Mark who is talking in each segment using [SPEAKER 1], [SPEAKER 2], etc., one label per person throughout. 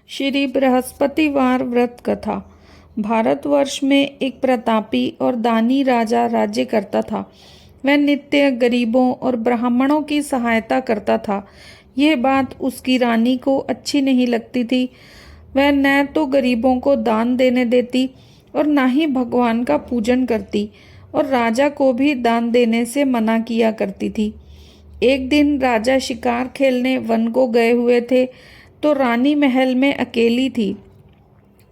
[SPEAKER 1] श्री बृहस्पतिवार व्रत कथा। भारतवर्ष में एक प्रतापी और दानी राजा राज्य करता था। वह नित्य गरीबों और ब्राह्मणों की सहायता करता था। यह बात उसकी रानी को अच्छी नहीं लगती थी। वह न तो गरीबों को दान देने देती और न ही भगवान का पूजन करती, और राजा को भी दान देने से मना किया करती थी। एक दिन राजा शिकार खेलने वन को गए हुए थे, तो रानी महल में अकेली थी।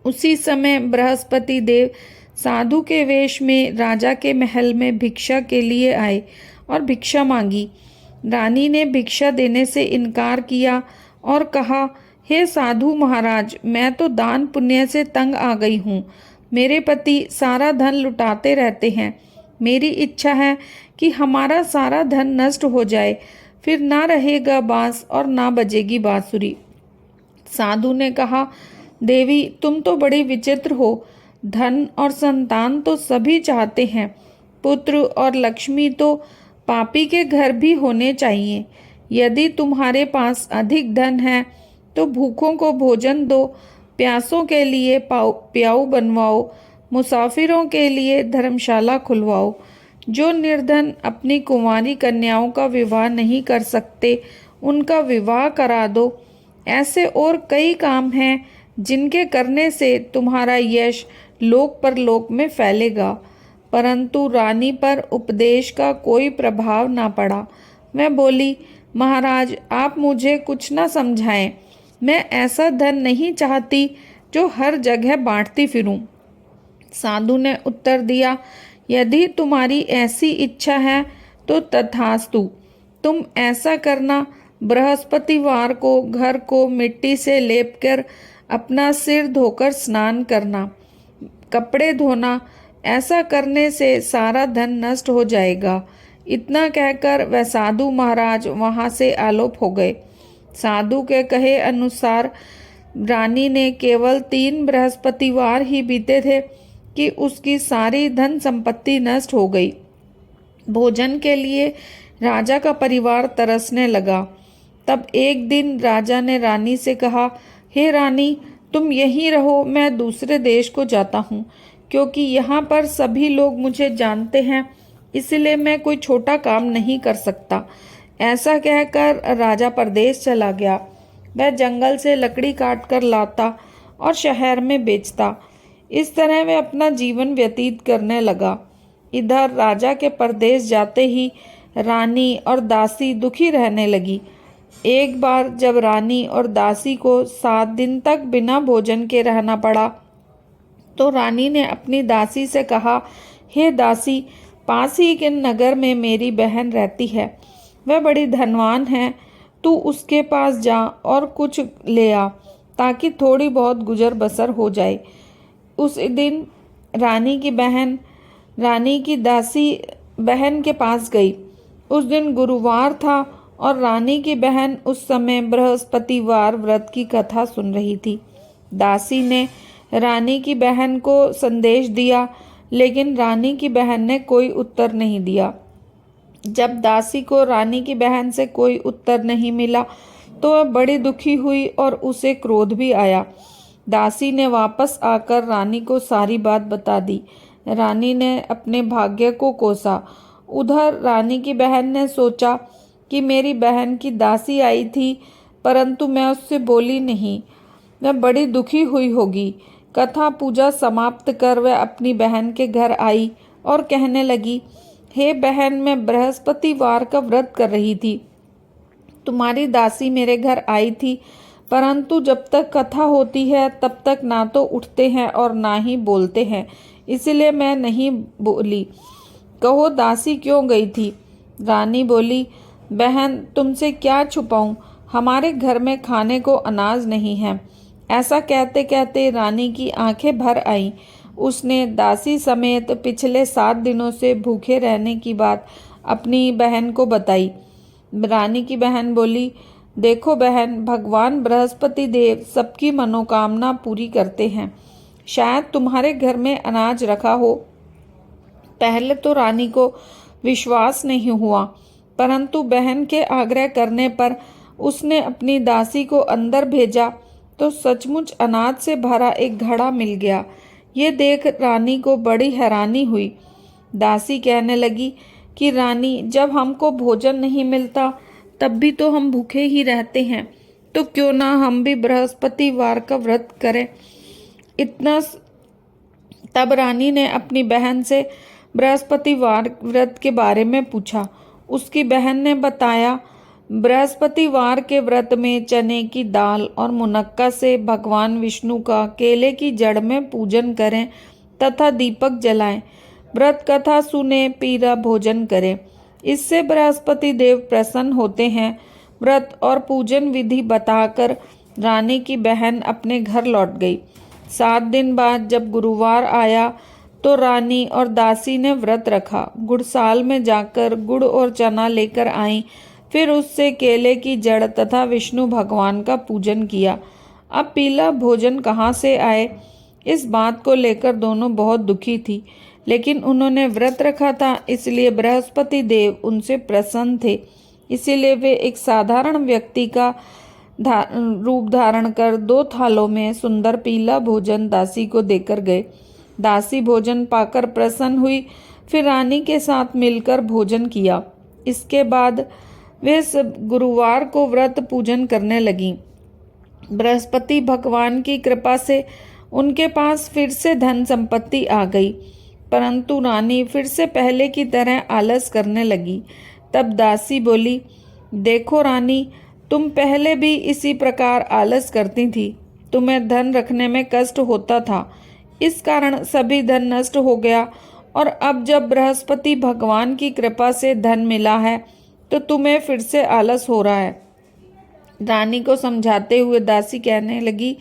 [SPEAKER 1] उसी समय बृहस्पति देव साधु के वेश में राजा के महल में भिक्षा के लिए आए और भिक्षा मांगी। रानी ने भिक्षा देने से इनकार किया और कहा, हे साधु महाराज, मैं तो दान पुण्य से तंग आ गई हूँ। मेरे पति सारा धन लुटाते रहते हैं। मेरी इच्छा है कि हमारा सारा धन नष्ट हो जाए, फिर ना रहेगा बांस और ना बजेगी बांसुरी। साधु ने कहा, देवी, तुम तो बड़ी विचित्र हो। धन और संतान तो सभी चाहते हैं। पुत्र और लक्ष्मी तो पापी के घर भी होने चाहिए। यदि तुम्हारे पास अधिक धन है तो भूखों को भोजन दो, प्यासों के लिए प्याऊ बनवाओ, मुसाफिरों के लिए धर्मशाला खुलवाओ। जो निर्धन अपनी कुंवारी कन्याओं का विवाह नहीं कर सकते, उनका विवाह करा दो। ऐसे और कई काम हैं जिनके करने से तुम्हारा यश लोक परलोक में फैलेगा। परंतु रानी पर उपदेश का कोई प्रभाव ना पड़ा। मैं बोली, महाराज, आप मुझे कुछ ना समझाएं। मैं ऐसा धन नहीं चाहती जो हर जगह बांटती फिरूं। साधु ने उत्तर दिया, यदि तुम्हारी ऐसी इच्छा है तो तथास्तु। तुम ऐसा करना, बृहस्पतिवार को घर को मिट्टी से लेपकर अपना सिर धोकर स्नान करना, कपड़े धोना। ऐसा करने से सारा धन नष्ट हो जाएगा। इतना कहकर वह साधु महाराज वहां से आलोप हो गए। साधु के कहे अनुसार रानी ने केवल 3 बृहस्पतिवार ही बीते थे कि उसकी सारी धन संपत्ति नष्ट हो गई। भोजन के लिए राजा का परिवार तरसने लगा। तब एक दिन राजा ने रानी से कहा, हे रानी, तुम यहीं रहो, मैं दूसरे देश को जाता हूँ, क्योंकि यहाँ पर सभी लोग मुझे जानते हैं, इसलिए मैं कोई छोटा काम नहीं कर सकता। ऐसा कहकर राजा परदेश चला गया। वह जंगल से लकड़ी काट कर लाता और शहर में बेचता। इस तरह वह अपना जीवन व्यतीत करने लगा। इधर राजा के परदेश जाते ही रानी और दासी दुखी रहने लगी। एक बार जब रानी और दासी को 7 दिन तक बिना भोजन के रहना पड़ा, तो रानी ने अपनी दासी से कहा, हे दासी, पास ही के नगर में मेरी बहन रहती है। वह बड़ी धनवान है। तू उसके पास जा और कुछ ले आ, ताकि थोड़ी बहुत गुजर बसर हो जाए। उस दिन रानी की दासी बहन के पास गई। उस दिन गुरुवार था और रानी की बहन उस समय बृहस्पतिवार व्रत की कथा सुन रही थी। दासी ने रानी की बहन को संदेश दिया, लेकिन रानी की बहन ने कोई उत्तर नहीं दिया। जब दासी को रानी की बहन से कोई उत्तर नहीं मिला, तो वह बड़ी दुखी हुई और उसे क्रोध भी आया। दासी ने वापस आकर रानी को सारी बात बता दी। रानी ने अपने भाग्य को कोसा। उधर रानी की बहन ने सोचा कि मेरी बहन की दासी आई थी, परंतु मैं उससे बोली नहीं। वह बड़ी दुखी हुई होगी। कथा पूजा समाप्त कर वह अपनी बहन के घर आई और कहने लगी, हे बहन, मैं बृहस्पतिवार का व्रत कर रही थी। तुम्हारी दासी मेरे घर आई थी, परंतु जब तक कथा होती है तब तक ना तो उठते हैं और ना ही बोलते हैं, इसलिए मैं नहीं बोली। कहो, दासी क्यों गई थी? रानी बोली, बहन, तुमसे क्या छुपाऊं, हमारे घर में खाने को अनाज नहीं है। ऐसा कहते कहते रानी की आंखें भर आईं। उसने दासी समेत पिछले 7 दिनों से भूखे रहने की बात अपनी बहन को बताई। रानी की बहन बोली, देखो बहन, भगवान बृहस्पति देव सबकी मनोकामना पूरी करते हैं। शायद तुम्हारे घर में अनाज रखा हो। पहले तो रानी को विश्वास नहीं हुआ, परंतु बहन के आग्रह करने पर उसने अपनी दासी को अंदर भेजा तो सचमुच अनाज से भरा एक घड़ा मिल गया। ये देख रानी को बड़ी हैरानी हुई। दासी कहने लगी कि रानी, जब हमको भोजन नहीं मिलता तब भी तो हम भूखे ही रहते हैं, तो क्यों ना हम भी बृहस्पतिवार का व्रत करें। इतना तब रानी ने अपनी बहन से बृहस्पतिवार व्रत के बारे में पूछा। उसकी बहन ने बताया, बृहस्पतिवार के व्रत में चने की दाल और मुनक्का से भगवान विष्णु का केले की जड़ में पूजन करें तथा दीपक जलाएं। व्रत कथा सुने, पीरा भोजन करें, इससे बृहस्पति देव प्रसन्न होते हैं। व्रत और पूजन विधि बताकर रानी की बहन अपने घर लौट गई। 7 दिन बाद जब गुरुवार आया तो रानी और दासी ने व्रत रखा। गुड़साल में जाकर गुड़ और चना लेकर आई, फिर उससे केले की जड़ तथा विष्णु भगवान का पूजन किया। अब पीला भोजन कहाँ से आए, इस बात को लेकर दोनों बहुत दुखी थी, लेकिन उन्होंने व्रत रखा था, इसलिए बृहस्पति देव उनसे प्रसन्न थे। इसीलिए वे एक साधारण व्यक्ति का रूप धारण कर 2 थालों में सुंदर पीला भोजन दासी को देकर गए। दासी भोजन पाकर प्रसन्न हुई, फिर रानी के साथ मिलकर भोजन किया। इसके बाद वे गुरुवार को व्रत पूजन करने लगीं। बृहस्पति भगवान की कृपा से उनके पास फिर से धन संपत्ति आ गई, परंतु रानी फिर से पहले की तरह आलस करने लगी। तब दासी बोली, देखो रानी, तुम पहले भी इसी प्रकार आलस करती थी। तुम्हें धन रखने में कष्ट होता था, इस कारण सभी धन नष्ट हो गया, और अब जब बृहस्पति भगवान की कृपा से धन मिला है तो तुम्हें फिर से आलस हो रहा है। रानी को समझाते हुए दासी कहने लगी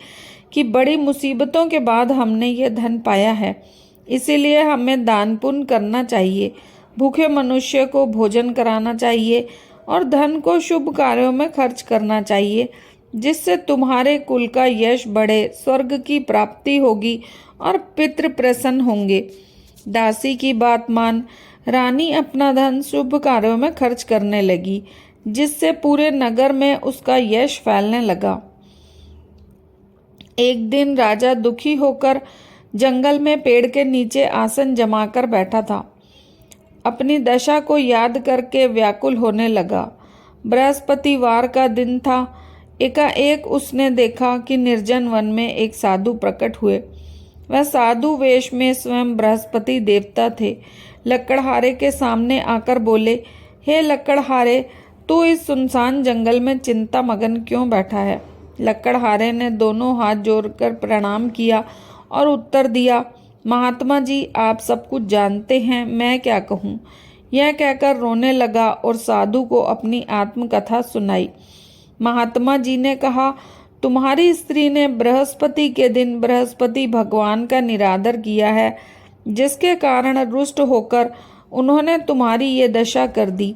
[SPEAKER 1] कि बड़ी मुसीबतों के बाद हमने यह धन पाया है, इसीलिए हमें दान पुण्य करना चाहिए, भूखे मनुष्य को भोजन कराना चाहिए और धन को शुभ कार्यों में खर्च करना चाहिए, जिससे तुम्हारे कुल का यश बढ़े, स्वर्ग की प्राप्ति होगी और पितृ प्रसन्न होंगे। दासी की बात मान रानी अपना धन शुभ कार्यों में खर्च करने लगी, जिससे पूरे नगर में उसका यश फैलने लगा। एक दिन राजा दुखी होकर जंगल में पेड़ के नीचे आसन जमाकर बैठा था। अपनी दशा को याद करके व्याकुल होने लगा। बृहस्पतिवार का दिन था। एकाएक उसने देखा कि निर्जन वन में एक साधु प्रकट हुए। वह साधु वेश में स्वयं बृहस्पति देवता थे। लकड़हारे के सामने आकर बोले, हे लकड़हारे, तू इस सुनसान जंगल में चिंता मगन क्यों बैठा है। लकड़हारे ने दोनों हाथ जोड़कर प्रणाम किया और उत्तर दिया, महात्मा जी, आप सब कुछ जानते हैं, मैं क्या कहूँ। यह कहकर रोने लगा और साधु को अपनी आत्मकथा सुनाई। महात्मा जी ने कहा, तुम्हारी स्त्री ने बृहस्पति के दिन बृहस्पति भगवान का निरादर किया है, जिसके कारण रुष्ट होकर उन्होंने तुम्हारी ये दशा कर दी।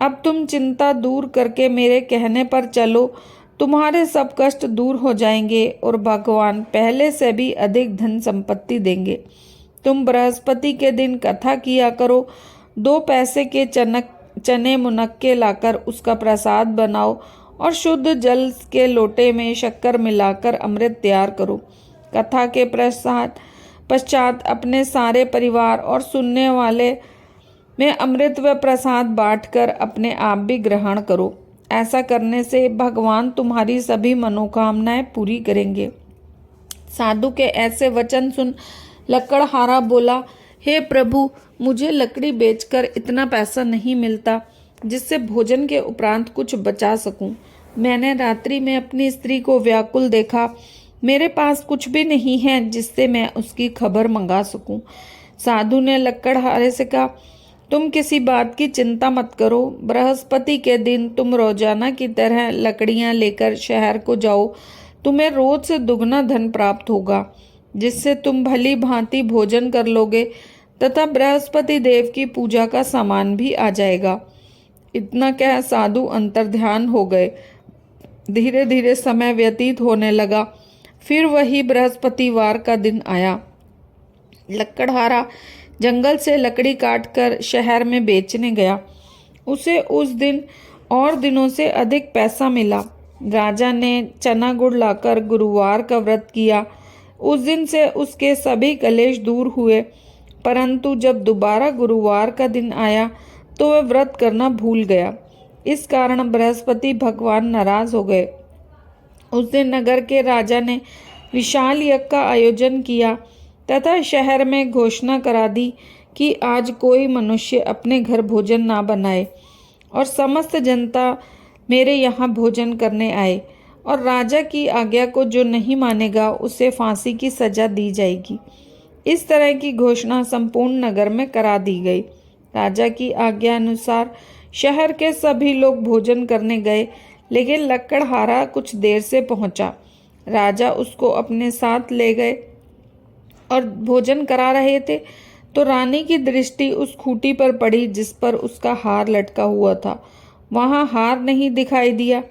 [SPEAKER 1] अब तुम चिंता दूर करके मेरे कहने पर चलो, तुम्हारे सब कष्ट दूर हो जाएंगे और भगवान पहले से भी अधिक धन संपत्ति देंगे। तुम बृहस्पति के दिन कथा किया करो, 2 पैसे के चने मुनक्के लाकर उसका प्रसाद बनाओ और शुद्ध जल के लोटे में शक्कर मिलाकर अमृत तैयार करो। कथा के पश्चात अपने सारे परिवार और सुनने वाले में अमृत व प्रसाद बांटकर अपने आप भी ग्रहण करो। ऐसा करने से भगवान तुम्हारी सभी मनोकामनाएं पूरी करेंगे। साधु के ऐसे वचन सुन लकड़हारा बोला, हे प्रभु, मुझे लकड़ी बेचकर इतना पैसा नहीं मिलता जिससे भोजन के उपरांत कुछ बचा सकूं। मैंने रात्रि में अपनी स्त्री को व्याकुल देखा। मेरे पास कुछ भी नहीं है जिससे मैं उसकी खबर मंगा सकूं। साधु ने लकड़हारे से कहा, तुम किसी बात की चिंता मत करो। बृहस्पति के दिन तुम रोजाना की तरह लकड़ियां लेकर शहर को जाओ। तुम्हें रोज से दुगना धन प्राप्त होगा, जिससे तुम भली भांति भोजन कर लोगे तथा बृहस्पति देव की पूजा का सामान भी आ जाएगा। इतना कह साधु अंतर्ध्यान हो गए। धीरे धीरे समय व्यतीत होने लगा। फिर वही बृहस्पतिवार का दिन आया। लकड़हारा जंगल से लकड़ी काटकर शहर में बेचने गया। उसे उस दिन और दिनों से अधिक पैसा मिला। राजा ने चना गुड़ लाकर गुरुवार का व्रत किया। उस दिन से उसके सभी कलेश दूर हुए, परंतु जब दोबारा गुरुवार का दिन आया तो वह व्रत करना भूल गया। इस कारण बृहस्पति भगवान नाराज हो गए। उस दिन नगर के राजा ने विशाल यज्ञ का आयोजन किया तथा शहर में घोषणा करा दी कि आज कोई मनुष्य अपने घर भोजन ना बनाए और समस्त जनता मेरे यहाँ भोजन करने आए, और राजा की आज्ञा को जो नहीं मानेगा उसे फांसी की सजा दी जाएगी। इस तरह की घोषणा संपूर्ण नगर में करा दी गई। राजा की आज्ञा अनुसार शहर के सभी लोग भोजन करने गए, लेकिन लकड़हारा कुछ देर से पहुंचा। राजा उसको अपने साथ ले गए और भोजन करा रहे थे तो रानी की दृष्टि उस खूंटी पर पड़ी जिस पर उसका हार लटका हुआ था। वहां हार नहीं दिखाई दिया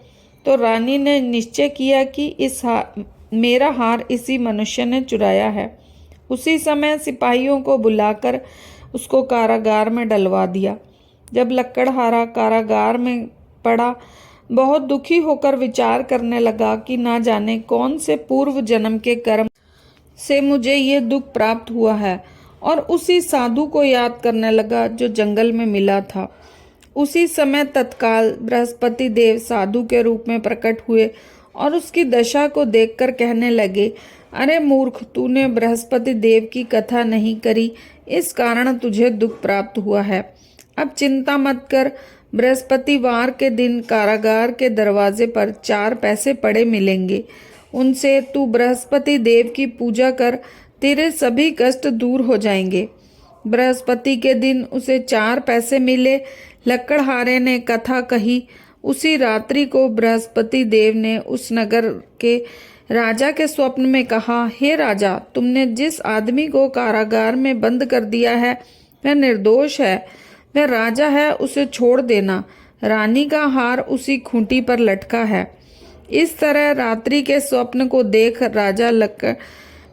[SPEAKER 1] तो रानी ने निश्चय किया कि मेरा हार इसी मनुष्य ने चुराया है। उसी समय सिपाहियों को बुलाकर उसको कारागार में डलवा दिया। जब लकड़हारा कारागार में पड़ा, बहुत दुखी होकर विचार करने लगा कि ना जाने कौन से पूर्व जन्म के कर्म से मुझे ये दुख प्राप्त हुआ है, और उसी साधु को याद करने लगा जो जंगल में मिला था। उसी समय तत्काल बृहस्पति देव साधु के रूप में प्रकट हुए और उसकी दशा को देखकर कहने लगे, अरे मूर्ख, तूने बृहस्पति देव की कथा नहीं करी, इस कारण तुझे दुख प्राप्त हुआ है। अब चिंता मत कर, बृहस्पतिवार के दिन कारागार के दरवाजे पर 4 पैसे पड़े मिलेंगे। उनसे तू बृहस्पति देव की पूजा कर, तेरे सभी कष्ट दूर हो जाएंगे। बृहस्पति के दिन उसे 4 पैसे मिले। लकड़हारे ने कथा कही। उसी रात्रि को बृहस्पति देव ने उस नगर के राजा के स्वप्न में कहा, हे राजा, तुमने जिस आदमी को कारागार में बंद कर दिया है वह निर्दोष है, वह राजा है, उसे छोड़ देना। रानी का हार उसी खूंटी पर लटका है। इस तरह रात्रि के स्वप्न को देख राजा लक्कड़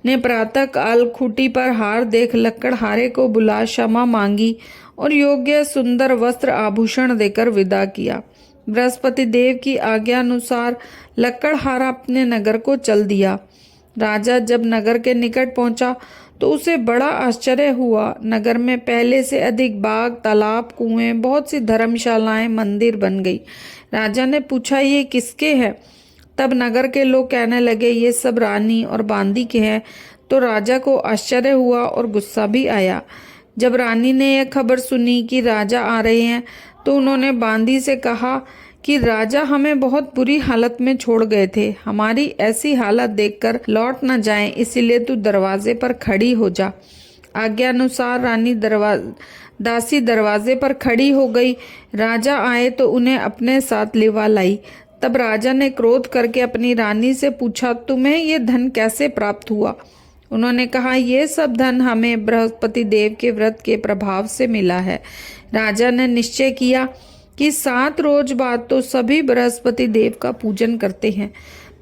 [SPEAKER 1] ने प्रातः काल खूंटी पर हार देख लकड़हारे को बुला क्षमा मांगी और योग्य सुंदर वस्त्र आभूषण देकर विदा किया। बृहस्पति देव की आज्ञा अनुसार लकड़हारा अपने नगर को चल दिया। राजा जब नगर के निकट पहुंचा तो उसे बड़ा आश्चर्य हुआ। नगर में पहले से अधिक बाग, तालाब, कुएं, बहुत सी धर्मशालाएं, मंदिर बन गई। राजा ने पूछा, ये किसके हैं? तब नगर के लोग कहने लगे, ये सब रानी और बांदी के हैं। तो राजा को आश्चर्य हुआ और गुस्सा भी आया। जब रानी ने यह खबर सुनी कि राजा आ रहे हैं तो उन्होंने बांदी से कहा कि राजा हमें बहुत बुरी हालत में छोड़ गए थे, हमारी ऐसी हालत देखकर लौट न जाएं, इसीलिए तू दरवाजे पर खड़ी हो जा। आज्ञा अनुसार रानी दासी दरवाजे पर खड़ी हो गई। राजा आए तो उन्हें अपने साथ लिवा लाई। तब राजा ने क्रोध करके अपनी रानी से पूछा, तुम्हें ये धन कैसे प्राप्त हुआ? उन्होंने कहा, ये सब धन हमें बृहस्पति देव के व्रत के प्रभाव से मिला है। राजा ने निश्चय किया कि 7 रोज बाद तो सभी बृहस्पति देव का पूजन करते हैं,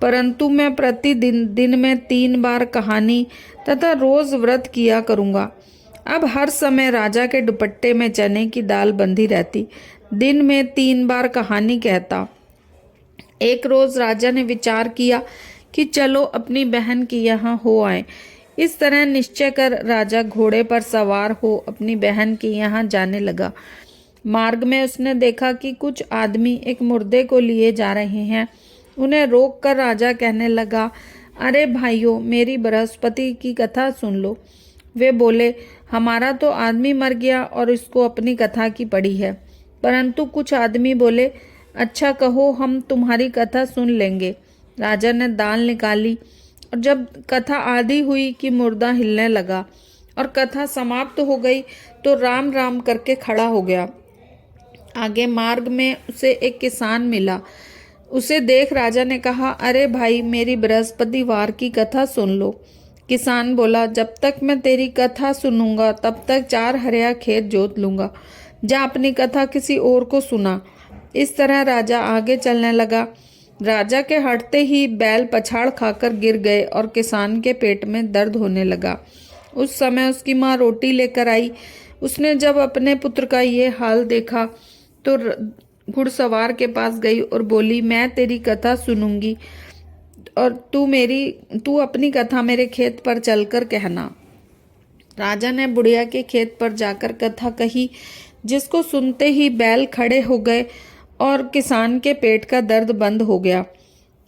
[SPEAKER 1] परंतु मैं प्रतिदिन दिन में 3 बार कहानी तथा रोज व्रत किया करूँगा। अब हर समय राजा के दुपट्टे में चने की दाल बंधी रहती, दिन में 3 बार कहानी कहता। एक रोज राजा ने विचार किया कि चलो अपनी बहन के यहाँ हो आए। इस तरह निश्चय कर राजा घोड़े पर सवार हो अपनी बहन के यहाँ जाने लगा। मार्ग में उसने देखा कि कुछ आदमी एक मुर्दे को लिए जा रहे हैं। उन्हें रोककर राजा कहने लगा, अरे भाइयों, मेरी बृहस्पति की कथा सुन लो। वे बोले, हमारा तो आदमी मर गया और इसको अपनी कथा की पड़ी है। परंतु कुछ आदमी बोले, अच्छा कहो, हम तुम्हारी कथा सुन लेंगे। राजा ने दाल निकाली और जब कथा आधी हुई कि मुर्दा हिलने लगा और कथा समाप्त हो गई तो राम राम करके खड़ा हो गया। आगे मार्ग में उसे एक किसान मिला। उसे देख राजा ने कहा, अरे भाई, मेरी बृहस्पतिवार की कथा सुन लो। किसान बोला, जब तक मैं तेरी कथा सुनूंगा तब तक 4 हरिया खेत जोत लूंगा। जा अपनी कथा किसी और को सुना। इस तरह राजा आगे चलने लगा। राजा के हटते ही बैल पछाड़ खाकर गिर गए और किसान के पेट में दर्द होने लगा। उस समय उसकी माँ रोटी लेकर आई। उसने जब अपने पुत्र का ये हाल देखा तो घुड़सवार के पास गई और बोली, मैं तेरी कथा सुनूंगी और तू अपनी कथा मेरे खेत पर चलकर कहना। राजा ने बुढ़िया के खेत पर जाकर कथा कही, जिसको सुनते ही बैल खड़े हो गए और किसान के पेट का दर्द बंद हो गया।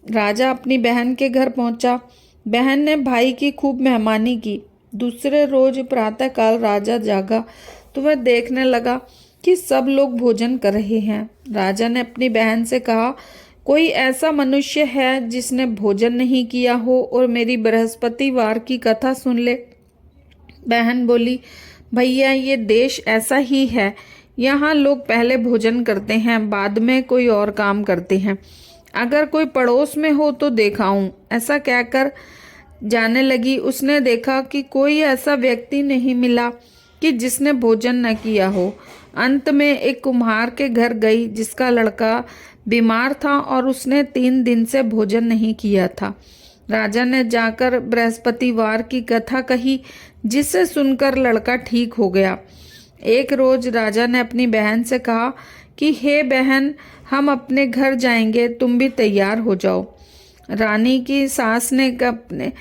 [SPEAKER 1] राजा अपनी बहन के घर पहुंचा। बहन ने भाई की खूब मेहमानी की। दूसरे रोज प्रातःकाल राजा जागा तो वह देखने लगा कि सब लोग भोजन कर रहे हैं। राजा ने अपनी बहन से कहा, कोई ऐसा मनुष्य है जिसने भोजन नहीं किया हो और मेरी बृहस्पतिवार की कथा सुन ले? बहन बोली, भैया ये देश ऐसा ही है, यहाँ लोग पहले भोजन करते हैं, बाद में कोई और काम करते हैं। अगर कोई पड़ोस में हो तो दिखाऊं। ऐसा कहकर जाने लगी। उसने देखा कि कोई ऐसा व्यक्ति नहीं मिला कि जिसने भोजन न किया हो। अंत में एक कुम्हार के घर गई जिसका लड़का बीमार था और उसने 3 दिन से भोजन नहीं किया था। राजा ने जाकर बृहस्पतिवार की कथा कही, जिसे सुनकर लड़का ठीक हो गया। एक रोज राजा ने अपनी बहन से कहा कि हे बहन, हम अपने घर जाएंगे, तुम भी तैयार हो जाओ। रानी की सास ने अपने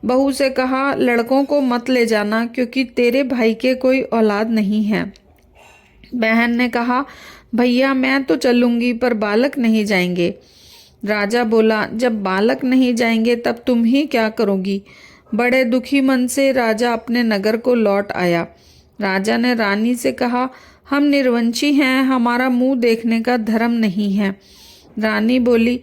[SPEAKER 1] बहू से कहा, लड़कों को मत ले जाना क्योंकि तेरे भाई के कोई औलाद नहीं है। बहन ने कहा, भैया मैं तो चलूंगी पर बालक नहीं जाएंगे। राजा बोला, जब बालक नहीं जाएंगे तब तुम ही क्या करोगी? बड़े दुखी मन से राजा अपने नगर को लौट आया। राजा ने रानी से कहा, हम निर्वंशी हैं, हमारा मुंह देखने का धर्म नहीं है। रानी बोली,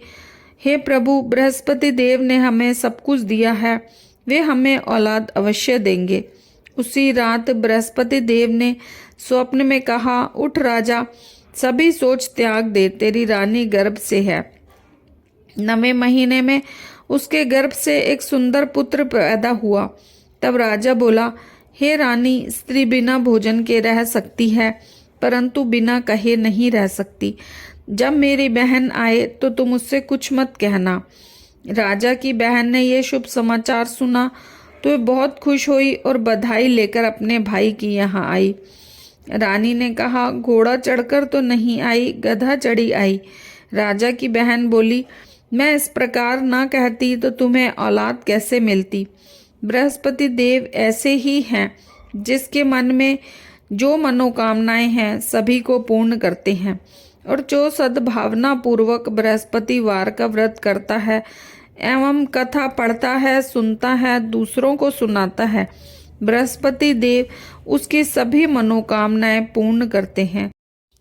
[SPEAKER 1] हे प्रभु, बृहस्पति देव ने हमें सब कुछ दिया है, वे हमें औलाद अवश्य देंगे। उसी रात बृहस्पति देव ने स्वप्न में कहा, उठ राजा, सभी सोच त्याग दे, तेरी रानी गर्भ से है। 9वें महीने में उसके गर्भ से एक सुंदर पुत्र पैदा हुआ। तब राजा बोला, हे रानी, स्त्री बिना भोजन के रह सकती है, परंतु बिना कहे नहीं रह सकती। जब मेरी बहन आए तो तुम उससे कुछ मत कहना। राजा की बहन ने यह शुभ समाचार सुना तो वह बहुत खुश हुई और बधाई लेकर अपने भाई की यहाँ आई। रानी ने कहा, घोड़ा चढ़कर तो नहीं आई, गधा चढ़ी आई। राजा की बहन बोली, मैं इस प्रकार ना कहती तो तुम्हें औलाद कैसे मिलती? बृहस्पति देव ऐसे ही हैं, जिसके मन में जो मनोकामनाएं हैं सभी को पूर्ण करते हैं, और जो सद्भावना पूर्वक बृहस्पतिवार का व्रत करता है एवं कथा पढ़ता है, सुनता है, दूसरों को सुनाता है, बृहस्पति देव उसकी सभी मनोकामनाएं पूर्ण करते हैं।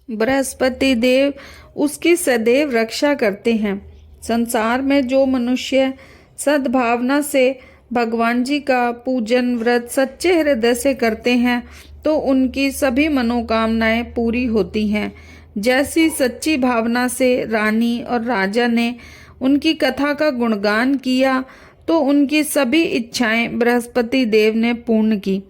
[SPEAKER 1] बृहस्पति देव उसकी सदैव रक्षा करते हैं। संसार में जो मनुष्य सद्भावना से भगवान जी का पूजन व्रत सच्चे हृदय से करते हैं तो उनकी सभी मनोकामनाएं पूरी होती हैं। जैसी सच्ची भावना से रानी और राजा ने उनकी कथा का गुणगान किया तो उनकी सभी इच्छाएं बृहस्पति देव ने पूर्ण की।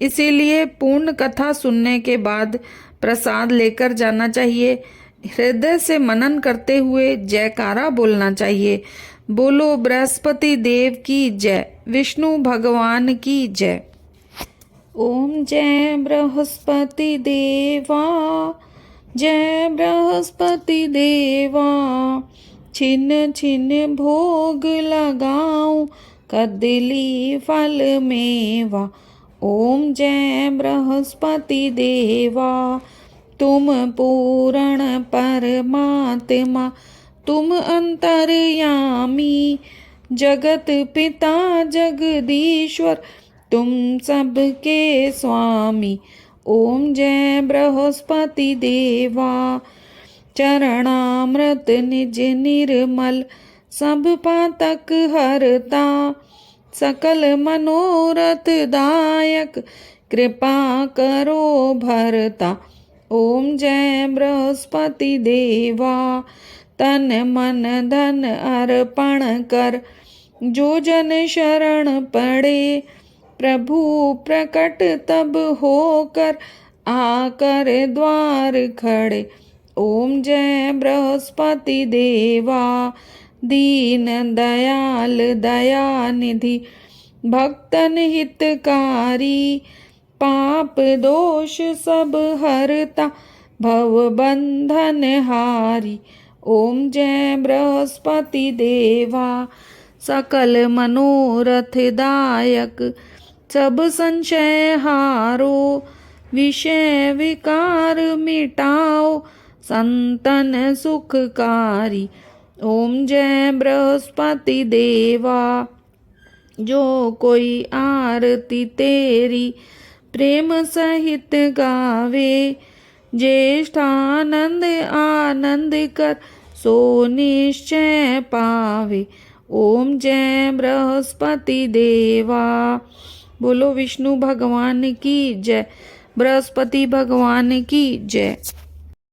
[SPEAKER 1] इसीलिए पूर्ण कथा सुनने के बाद प्रसाद लेकर जाना चाहिए। हृदय से मनन करते हुए जयकारा बोलना चाहिए। बोलो बृहस्पति देव की जय, विष्णु भगवान की जय। ओम जय बृहस्पति देवा, जय बृहस्पति देवा। छिन छिन भोग लगाऊं, कदली फल मेवा। ओम जय बृहस्पति देवा। तुम पूर्ण परमात्मा, तुम अंतर्यामी, जगत पिता जगदीश्वर, तुम सबके स्वामी। ओम जय बृहस्पति देवा। चरणामृत निज निर्मल, सब पातक हरता, सकल मनोरथ दायक, कृपा करो भरता। ओम जय बृहस्पति देवा। तन मन धन अर्पण कर, जो जन शरण पड़े, प्रभु प्रकट तब होकर, आकर द्वार खड़े। ओम जय बृहस्पति देवा। दीन दयाल दयानिधि, भक्तन हितकारी, पाप दोष सब हरता, भव बंधन हारी। ओम जय बृहस्पति देवा, सकल मनोरथ दायक, सब संशय हारो, विषय विकार मिटाओ, संतन सुखकारी। ओम जय बृहस्पति देवा, जो कोई आरती तेरी प्रेम सहित गावे, ज्येष्ठानंद आनंद कर सो निश्चय पावे। ओम जय बृहस्पति देवा। बोलो विष्णु भगवान की जय, बृहस्पति भगवान की जय।